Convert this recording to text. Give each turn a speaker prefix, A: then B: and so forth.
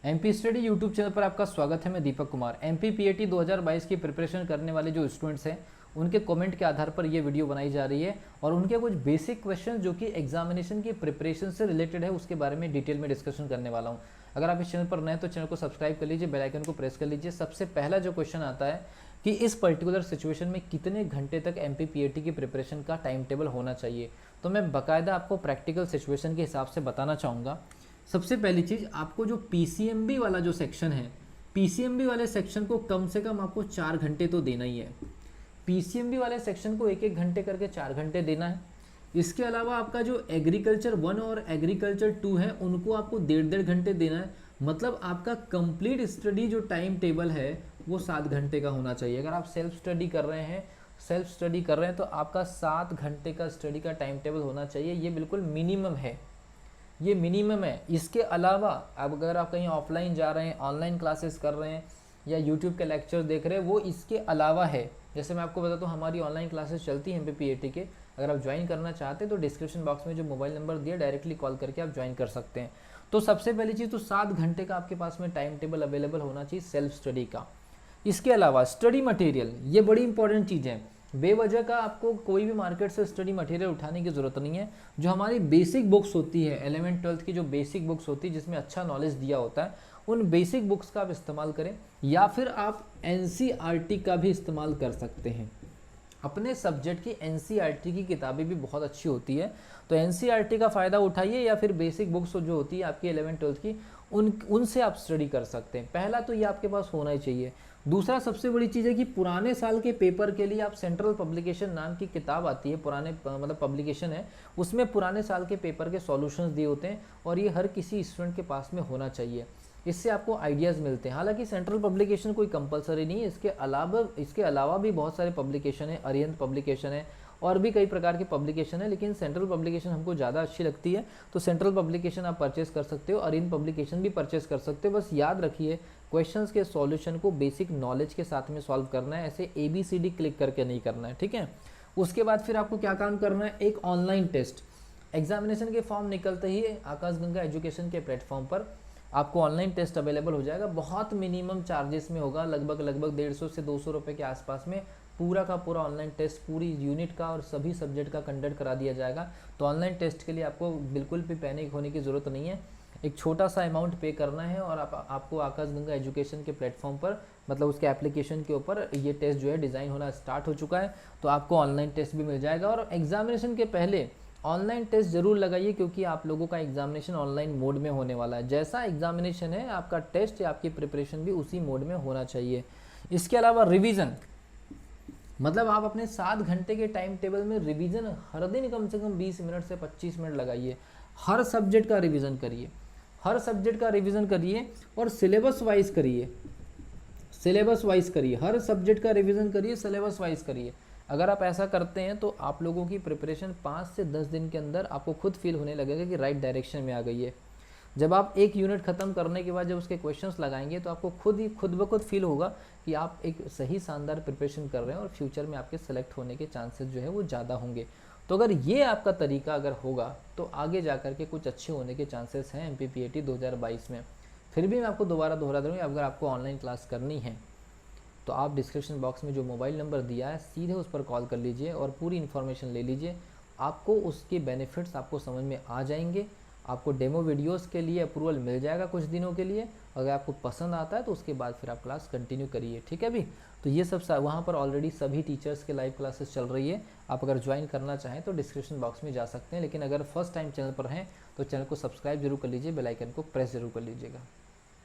A: MP study YouTube channel पर आपका स्वागत है। मैं दीपक कुमार। एमपी पीएटी 2022 की प्रिपरेशन करने वाले जो स्टूडेंट्स हैं उनके कमेंट के आधार पर ये वीडियो बनाई जा रही है और उनके कुछ बेसिक क्वेश्चन जो कि एग्जामिनेशन की प्रिपरेशन से रिलेटेड है उसके बारे में डिटेल में डिस्कशन करने वाला हूँ। अगर आप इस चैनल पर नए हैं तो चैनल को सब्सक्राइब कर लीजिए, बेल आइकन को प्रेस कर लीजिए। सबसे पहला जो क्वेश्चन आता है कि इस पर्टिकुलर सिचुएशन में कितने घंटे तक एमपी पीएटी की प्रिपरेशन का टाइम टेबल होना चाहिए, तो मैं बाकायदा आपको प्रैक्टिकल सिचुएशन के हिसाब से बताना चाहूँगा। सबसे पहली चीज़, आपको जो पीसीएमबी वाला जो सेक्शन है, पीसीएमबी वाले सेक्शन को कम से कम आपको 4 घंटे तो देना ही है। पीसीएमबी वाले सेक्शन को 1-1 घंटे करके 4 घंटे देना है। इसके अलावा आपका जो एग्रीकल्चर 1 और एग्रीकल्चर 2 है उनको आपको 1.5 घंटे देना है। मतलब आपका कंप्लीट स्टडी जो टाइम टेबल है वो 7 घंटे का होना चाहिए। अगर आप सेल्फ स्टडी कर रहे हैं तो आपका 7 घंटे का स्टडी का टाइम टेबल होना चाहिए। ये बिल्कुल मिनिमम है, ये मिनिमम है। इसके अलावा अब अगर आप कहीं ऑफलाइन जा रहे हैं, ऑनलाइन क्लासेस कर रहे हैं या यूट्यूब के लेक्चर देख रहे हैं, वो इसके अलावा है। जैसे मैं आपको बताता हूँ, हमारी ऑनलाइन क्लासेस चलती हैं एमपीपीएटी के। अगर आप ज्वाइन करना चाहते हैं तो डिस्क्रिप्शन बॉक्स में जो मोबाइल नंबर दिया डायरेक्टली कॉल करके आप ज्वाइन कर सकते हैं। तो सबसे पहली चीज़ तो 7 घंटे का आपके पास में टाइम टेबल अवेलेबल होना चाहिए सेल्फ स्टडी का। इसके अलावा स्टडी मटेरियल, ये बड़ी इंपॉर्टेंट चीज़ है। बेवजह का आपको कोई भी मार्केट से स्टडी मटेरियल उठाने की ज़रूरत नहीं है। जो हमारी बेसिक बुक्स होती है, 11th-12th की जो बेसिक बुक्स होती है जिसमें अच्छा नॉलेज दिया होता है, उन बेसिक बुक्स का आप इस्तेमाल करें या फिर आप एनसीईआरटी का भी इस्तेमाल कर सकते हैं। अपने सब्जेक्ट की एनसीईआरटी की किताबें भी बहुत अच्छी होती है, तो एनसीईआरटी का फ़ायदा उठाइए या फिर बेसिक बुक्स जो होती है आपकी 11th-12th की उनसे आप स्टडी कर सकते हैं। पहला तो ये आपके पास होना ही चाहिए। दूसरा सबसे बड़ी चीज़ है कि पुराने साल के पेपर के लिए आप सेंट्रल पब्लिकेशन नाम की किताब आती है, पुराने मतलब पब्लिकेशन है, उसमें पुराने साल के पेपर के सॉल्यूशंस दिए होते हैं और ये हर किसी स्टूडेंट के पास में होना चाहिए। इससे आपको आइडियाज़ मिलते हैं। हालांकि सेंट्रल पब्लिकेशन कोई कंपलसरी नहीं है, इसके अलावा भी बहुत सारे पब्लिकेशन है, अरिहंत पब्लिकेशन है और भी कई प्रकार के पब्लिकेशन है, लेकिन सेंट्रल पब्लिकेशन हमको ज़्यादा अच्छी लगती है, तो सेंट्रल पब्लिकेशन आप परचेस कर सकते हो, अरिहंत पब्लिकेशन भी परचेस कर सकते हो। बस याद रखिए क्वेश्चंस के सॉल्यूशन को बेसिक नॉलेज के साथ में सॉल्व करना है, ऐसे ABCD क्लिक करके नहीं करना है, ठीक है। उसके बाद फिर आपको क्या काम करना है, एक ऑनलाइन टेस्ट। एग्जामिनेशन के फॉर्म निकलते ही आकाशगंगा एजुकेशन के प्लेटफॉर्म पर आपको ऑनलाइन टेस्ट अवेलेबल हो जाएगा। बहुत मिनिमम चार्जेस में होगा, लगभग 150 से 200 रुपये के आसपास में पूरा का पूरा ऑनलाइन टेस्ट पूरी यूनिट का और सभी सब्जेक्ट का कंडक्ट करा दिया जाएगा। तो ऑनलाइन टेस्ट के लिए आपको बिल्कुल भी पैनिक होने की ज़रूरत नहीं है। एक छोटा सा अमाउंट पे करना है और आपको आकाशगंगा एजुकेशन के प्लेटफॉर्म पर, मतलब उसके एप्लीकेशन के ऊपर ये टेस्ट जो है डिज़ाइन होना स्टार्ट हो चुका है, तो आपको ऑनलाइन टेस्ट भी मिल जाएगा। और एग्जामिनेशन के पहले ऑनलाइन टेस्ट जरूर लगाइए, क्योंकि आप लोगों का एग्जामिनेशन ऑनलाइन मोड में होने वाला है। जैसा एग्जामिनेशन है आपका टेस्ट या आपकी प्रिपरेशन भी उसी मोड में होना चाहिए। इसके अलावा रिवीजन, मतलब आप अपने 7 घंटे के टाइम टेबल में रिवीजन हर दिन कम से कम 20 मिनट से 25 मिनट लगाइए। हर सब्जेक्ट का रिवीजन करिए, हर सब्जेक्ट का रिवीजन करिए और सिलेबस वाइज करिए, हर सब्जेक्ट का रिवीजन करिए, सिलेबस वाइज करिए। अगर आप ऐसा करते हैं तो आप लोगों की प्रिपरेशन 5 से 10 दिन के अंदर आपको खुद फील होने लगेगा कि राइट डायरेक्शन में आ गई है। जब आप एक यूनिट खत्म करने के बाद जब उसके क्वेश्चंस लगाएंगे तो आपको खुद ब खुद फील होगा कि आप एक सही शानदार प्रिपरेशन कर रहे हैं और फ्यूचर में आपके सेलेक्ट होने के चांसेस जो है वो ज़्यादा होंगे। तो अगर ये आपका तरीका अगर होगा तो आगे जा कर के कुछ अच्छे होने के चांसेस हैं एमपीपीएटी 2022 में। फिर भी मैं आपको दोबारा दोहरा दूँगी, अगर आपको ऑनलाइन क्लास करनी है तो आप डिस्क्रिप्शन बॉक्स में जो मोबाइल नंबर दिया है सीधे उस पर कॉल कर लीजिए और पूरी इन्फॉर्मेशन ले लीजिए। आपको उसके बेनिफिट्स आपको समझ में आ जाएंगे। आपको डेमो वीडियोस के लिए अप्रूवल मिल जाएगा कुछ दिनों के लिए। अगर आपको पसंद आता है तो उसके बाद फिर आप क्लास कंटिन्यू करिए, ठीक है भी। तो ये सब वहाँ पर ऑलरेडी सभी टीचर्स के लाइव क्लासेस चल रही है। आप अगर ज्वाइन करना चाहें तो डिस्क्रिप्शन बॉक्स में जा सकते हैं, लेकिन अगर फर्स्ट टाइम चैनल पर हैं तो चैनल को सब्सक्राइब जरूर कर लीजिए, बेल आइकन को प्रेस जरूर कर लीजिएगा।